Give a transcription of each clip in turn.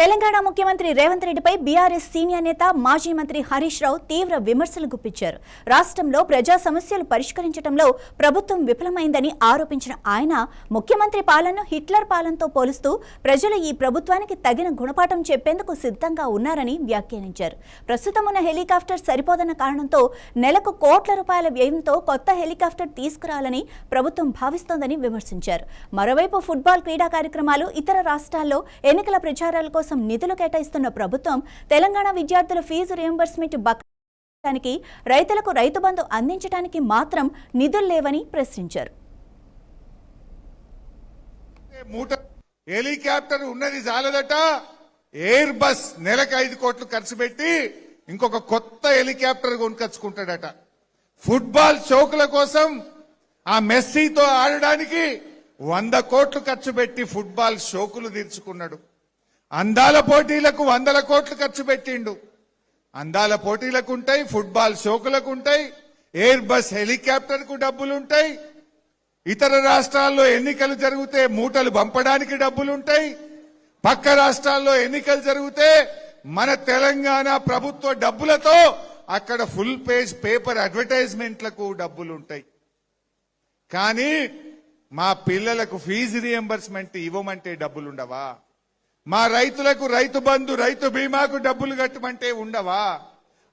తెలంగాణ ముఖ్యమంత్రి రేవంత్ రెడ్డిపై BRS senior నేత మాజీ మంత్రి హరీష్ రావు తీవ్ర విమర్శలు గుప్పించారు. రాష్ట్రంలో ప్రజా సమస్యలు పరిష్కరించడంలో ప్రభుత్వం విఫలమైందని ఆరోపించిన ఆయన ముఖ్యమంత్రి పాలనను హిట్లర్ పాలనతో పోలుస్తూ ప్రజలు ఈ ప్రభుత్వానికి తగిన గుణపాఠం చెప్పేందుకు సిద్ధంగా ఉన్నారని వ్యాఖ్యానించారు. ప్రస్తుతం ఉన్న హెలికాప్టర్ సరిపోదన్న కారణంతో నెలకు కోట్ల రూపాయల వ్యయంతో కొత్త హెలికాప్టర్ తీసుకురావాలని ప్రభుత్వం భావిస్తోందని విమర్శించారు. మరోవైపు ఫుట్బాల్ క్రీడా కార్యక్రమాలు, ఇతర రాష్ట్రాల్లో ఎన్నికల ప్రచారాల కోసం నిధులు కేటాయిస్తున్న ప్రభుత్వం తెలంగాణ విద్యార్థుల ఫీజు రియంబర్స్మెంట్ బకాయికి రైతులకు రైతు బంధు అందించడానికి మాత్రం నిధులు లేవని ప్రశ్నించారు. హెలికాప్టర్ ఉన్నది చాలదట, ఎయిర్ బస్ నెలకు 5 కోట్లు ఖర్చు పెట్టి ఇంకొక కొత్త హెలికాప్టర్ కొనుకొచ్చుకుంటాడట. ఫుట్బాల్ షోకుల కోసం ఆ మెస్సీతో ఆడడానికి 100 కోట్లు ఖర్చు పెట్టి ఫుట్బాల్ షోకులు తీర్చుకున్నాడు. అందాల పోటీలకు 100 కోట్లు ఖర్చు పెట్టిండు. అందాల పోటీలకు ఉంటాయి, ఫుట్బాల్ షోకులకు ఉంటాయి, ఎయిర్ బస్ హెలికాప్టర్ కు డబ్బులుంటాయి. ఇతర రాష్ట్రాల్లో ఎన్నికలు జరిగితే మూటలు పంపడానికి డబ్బులుంటాయి. పక్క రాష్ట్రాల్లో ఎన్నికలు జరిగితే మన తెలంగాణ ప్రభుత్వ డబ్బులతో అక్కడ ఫుల్ పేజ్ పేపర్ అడ్వర్టైజ్మెంట్లకు డబ్బులుంటాయి. కానీ మా పిల్లలకు ఫీజు రియంబర్స్మెంట్ ఇవ్వమంటే డబ్బులుండవా? మా రైతులకు రైతు బంధు, రైతు బీమాకు డబ్బులు కట్టమంటే ఉండవా?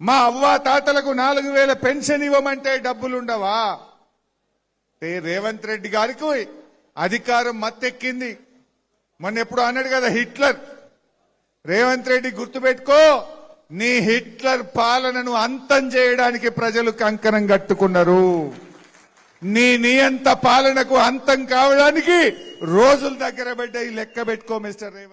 మా అవ్వా తాతలకు 4000 పెన్షన్ ఇవ్వమంటే డబ్బులుండవా? రేవంత్ రెడ్డి గారికి అధికారం మత్తెక్కింది. మొన్న ఎప్పుడు అన్నాడు కదా హిట్లర్. రేవంత్ రెడ్డి గుర్తుపెట్టుకో, నీ హిట్లర్ పాలనను అంతం చేయడానికి ప్రజలు కంకణం కట్టుకున్నారు. నీ నియంత పాలనకు అంతం కావడానికి రోజుల దగ్గర పడ్డాయి. లెక్క పెట్టుకో మిస్టర్ రేవంత్.